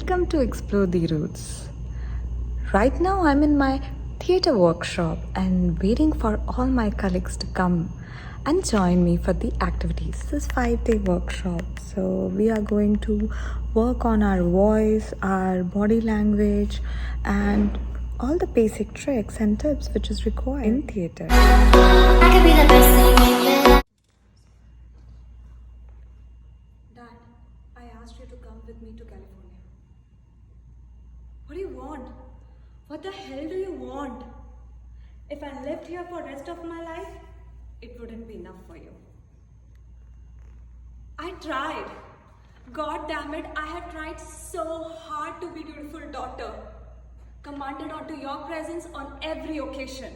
Welcome to Explore the Roots. Right now, I'm in my theatre workshop and waiting for all my colleagues to come and join me for the activities. This is 5-day workshop, so we are going to work on our voice, our body language, and all the basic tricks and tips which is required in theatre. I could be the best thing in your life. Dad, I asked you to come with me to California. What do you want? What the hell do you want? If I lived here for the rest of my life, it wouldn't be enough for you. I tried. God damn it, I had tried so hard to be beautiful daughter. Commanded onto your presence on every occasion.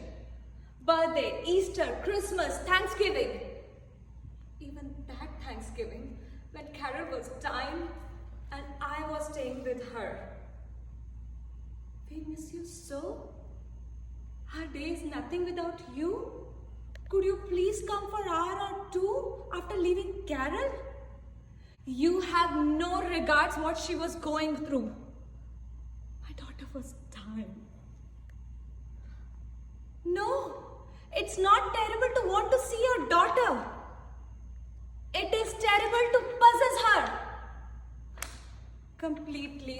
Birthday, Easter, Christmas, Thanksgiving. Even that Thanksgiving, when Carol was dying and I was staying with her. We miss you so. Our day is nothing without you. Could you please come for an hour or two after leaving Carol? You have no regards what she was going through. My daughter was dying. No, it's not terrible to want to see your daughter. It is terrible to possess her. Completely